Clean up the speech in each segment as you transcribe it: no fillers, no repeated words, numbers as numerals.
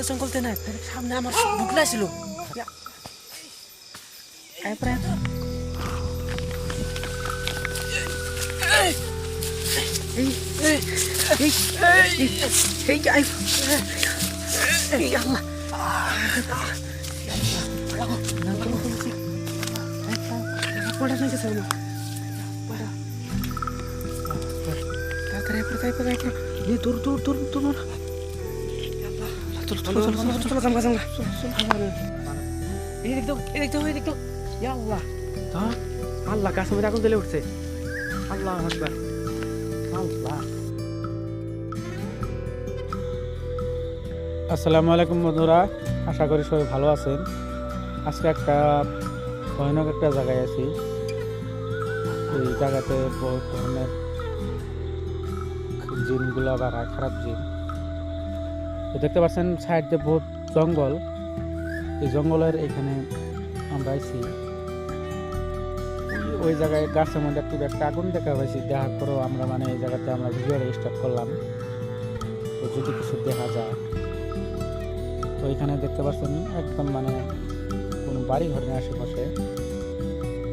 জঙ্গলতে না সামনে আমার বুকলা ছিল আল্লাহ গাছ মধ্যে আগুন জ্বলে উঠছে আল্লাহ আকবার আল্লাহ। আসসালামু আলাইকুম বন্ধুরা, আশা করি সবাই ভালো আছেন। আজকে একটা ভয়ানক একটা জায়গায় আছি। এই জায়গাতে বহুত ধরনের জিনগুলো বা খারাপ জিন। দেখতে পাচ্ছেন সাইড দিয়ে বহুত জঙ্গল। এই জঙ্গলের এখানে আমরা আছি। ওই জায়গায় গাছের মধ্যে একটা আগুন দেখা পাইছি। দেখার পরেও আমরা এই জায়গাতে আমরা ভিডিওটা স্টার্ট করলাম, তো যদি কিছু দেখা যায়। তো এখানে দেখতে পাচ্ছেন একদম কোনো বাড়ি ঘরের আশেপাশে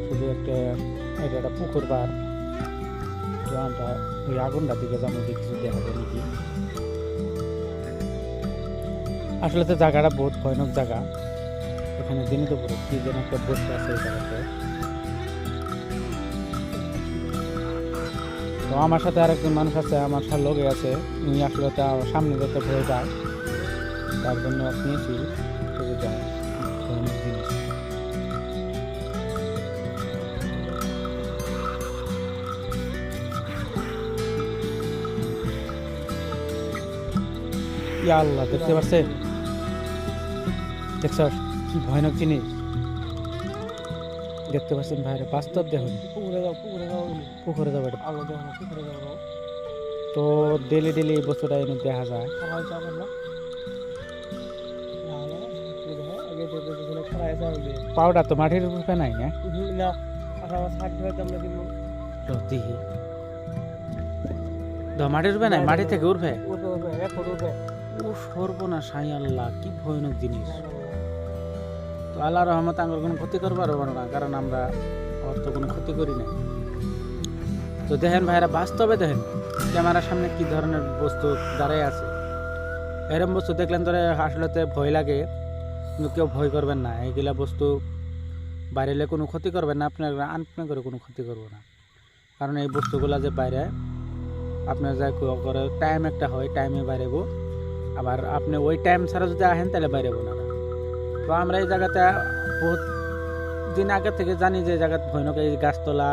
শুধু একটা পুকুর বার। তো আমরা ওই আগুনটা দিকে যাবো, কিছু দেখা যায় নাকি। আসলে তো জায়গাটা বহুত ভয়ানক জায়গা। এখানে দিনে দুপুরে কি যেন একটা বসে আছে এই জায়গাতে। তো আমার সাথে আরেকজন মানুষ আছে, আমার সাথে লোকে আছে। উনি আসলে সামনে যেতে ভয় যায়, তার জন্য নিয়েছি জিনিস। ইয়া আল্লাহ, দেখতে পাচ্ছে, দেখছ কি ভয়ানক জিনিস দেখতে পাচ্ছেন ভাইরা। বাস্তব দেখুন, পুকুরে যাবো তো ডেলি এই বছরটা এনে দেখা যায়। পাউডার তো মাটির উপরে নাই না, মাটির উপরে নাই, মাটি থেকে উঠবে। ও সর্বনা সাই আল্লাহ, কি ভয়ানক জিনিস। তো আল্লাহ রহমত আমার কোনো ক্ষতি করবার পারবো না, কারণ আমরা ওর তো কোনো ক্ষতি করি না। তো দেখেন ভাইরা, বাস্তবে দেখেন ক্যামেরার সামনে কি ধরনের বস্তু দাঁড়ায় আছে। এরকম বস্তু দেখলেন ধরে আসলে ভয় লাগে, কিন্তু কেউ ভয় করবেন না। এইগুলা বস্তু বাইরে কোনো ক্ষতি করবেন না, আপনার করে কোনো ক্ষতি করবো না। কারণ এই বস্তুগুলা যে বাইরে আপনার যা করে টাইম একটা হয়, টাইমে বাইরেবো। আবার আপনি ওই টাইম ছাড়া যদি আসেন তাহলে বাইরেবো না। তো আমরা এই জায়গাতে বহুত দিন আগে থেকে জানি যে এই জায়গাতে ভয়ানক এই গাছতলা,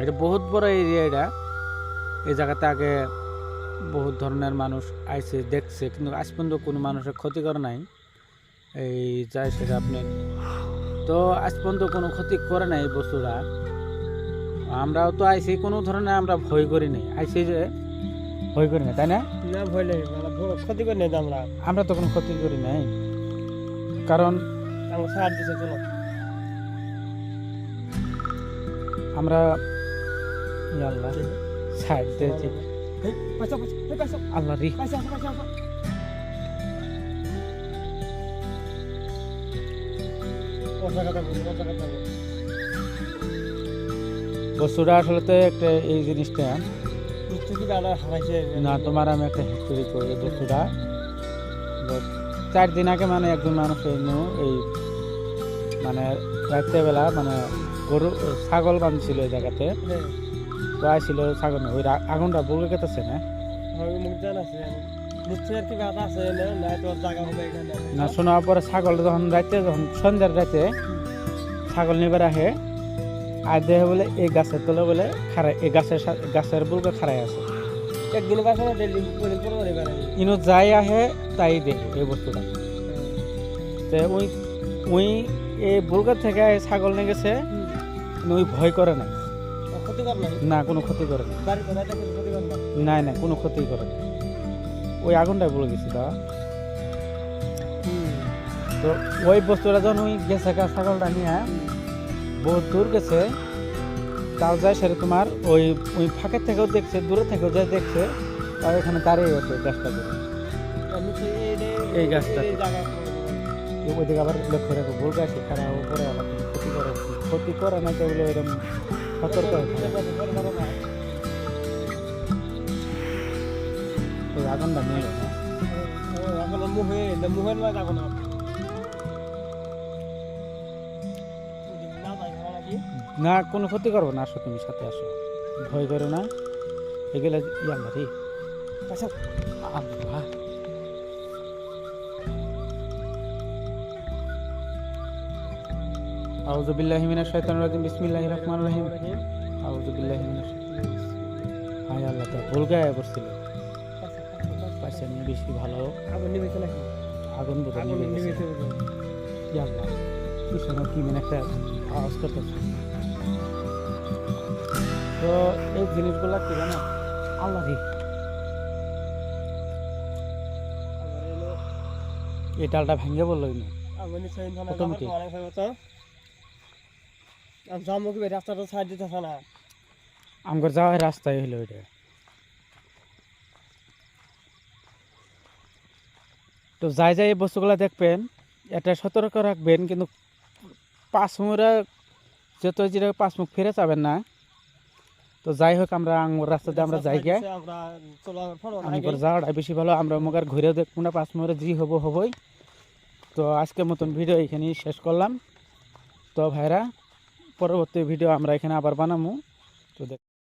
এটা বহুত বড় এরিয়া। এই জায়গাতে আগে বহুত ধরনের মানুষ আইছে, দেখছে, কিন্তু আজ পর্যন্ত কোনো মানুষের ক্ষতি করে নাই। এই যায় সেটা আপনি তো আজ পর্যন্ত কোনো ক্ষতি করে নাই এই বস্তুটা। আমরাও তো আইসি, কোনো ধরনের আমরা ভয় করি নাই। আইসি যে ভয় করি না, তাই না? ভয় নেই, ক্ষতি করি নাই। আমরা তো কোনো ক্ষতি করি নাই, কারণ আমরা আল্লাহ সাইড দিয়েছি। আল্লাহ রি বস্তুটা আসলে তো একটা এই জিনিসটা না, তোমার আমি একটা হিস্টোরি করি। বস্তুটা 4 দিন আগে একজন মানুষ এই রাত্রেবেলা গরু ছাগল বাঁধছিল এই জায়গাতে। তো আসছিল ছাগল, ওই আগুনটা বলে গেতেছে না না শোনার পরে ছাগল যখন সন্ধ্যার রাতে ছাগল নিবার আহে, আর দেখে বলে এই গাছের তলে বলে খারাই, এই গাছের বুলকে খারাই আছে। একদিন ইনো যাই আহে তাই দেখে এই বস্তুটা। তো ওই এই বুলকার থেকে ছাগল নিয়ে গেছে, ওই ভয় করে নাই, না কোনো ক্ষতি করে না, না কোনো ক্ষতি করে না। ওই আগুনটাই বলে গেছি। তো ওই বস্তুটা যখন ওই গেছে ছাগলটা নিয়ে বহুত দূর গেছে, তাও যায় সেটা তোমার ওই ওই ফাঁকের থেকেও দেখছে, দূরে থেকেও যায় দেখছে, তাও এখানে দাঁড়িয়ে গেছে গাছটা করে। এই গাছটা ওইদিকে আবার লক্ষ্য রেখো, ভুল গাছে খারাপ করে আবার ক্ষতি করে না কেউ এরকম সতর্ক হয়ে ওই আগুনটা নিয়ে গেছে না, কোনো ক্ষতি করবো না, আসো তুমি সাথে আসো, ভয় করো না, এগুলো ইয়াল্লা রে আল্লাহ। আউযু বিল্লাহি মিনাশ শাইতানির রাজিম, বিসমিল্লাহির রহমানির রহিম, আউযু বিল্লাহি মিনাশ। হায় আল্লাহ, তা ভুল গায়ে পড়ছিল, পাশে নিয়ে বেশি ভালো আগুন নিবেছে নাকি, আগুন বোধ নিবেছে ইয়াল্লাহ, কি শোনো কি মানে একটা আওয়াজ করতেছে। তো এই জিনিসগুলা কি জানো, আল্লাহ রে, এই ডালটা ভেঙে বললো অটোমেটিক। রাস্তাটা সাইড দিতেছে না, আমার যাওয়ার রাস্তায় হলো এটা। তো যাই যাই এই বস্তুগুলো দেখবেন, এটা সতর্ক রাখবেন, কিন্তু পাঁচ মুড়া যত যেটা পাঁচ মুখ ফিরে যাবেন না। তো যাই হোক, আমরা আঙ্গুর রাস্তাতে আমরা যাই গে, আঙ্গুর যাওয়াটা বেশি ভালো, আমরা মুখার ঘুরেও দেখবো না, পাঁচ মুড়ে জি হবই। তো আজকের মতন ভিডিও এখানেই শেষ করলাম। তো ভাইরা, পরবর্তী ভিডিও আমরা এখানে আবার বানাবো। তো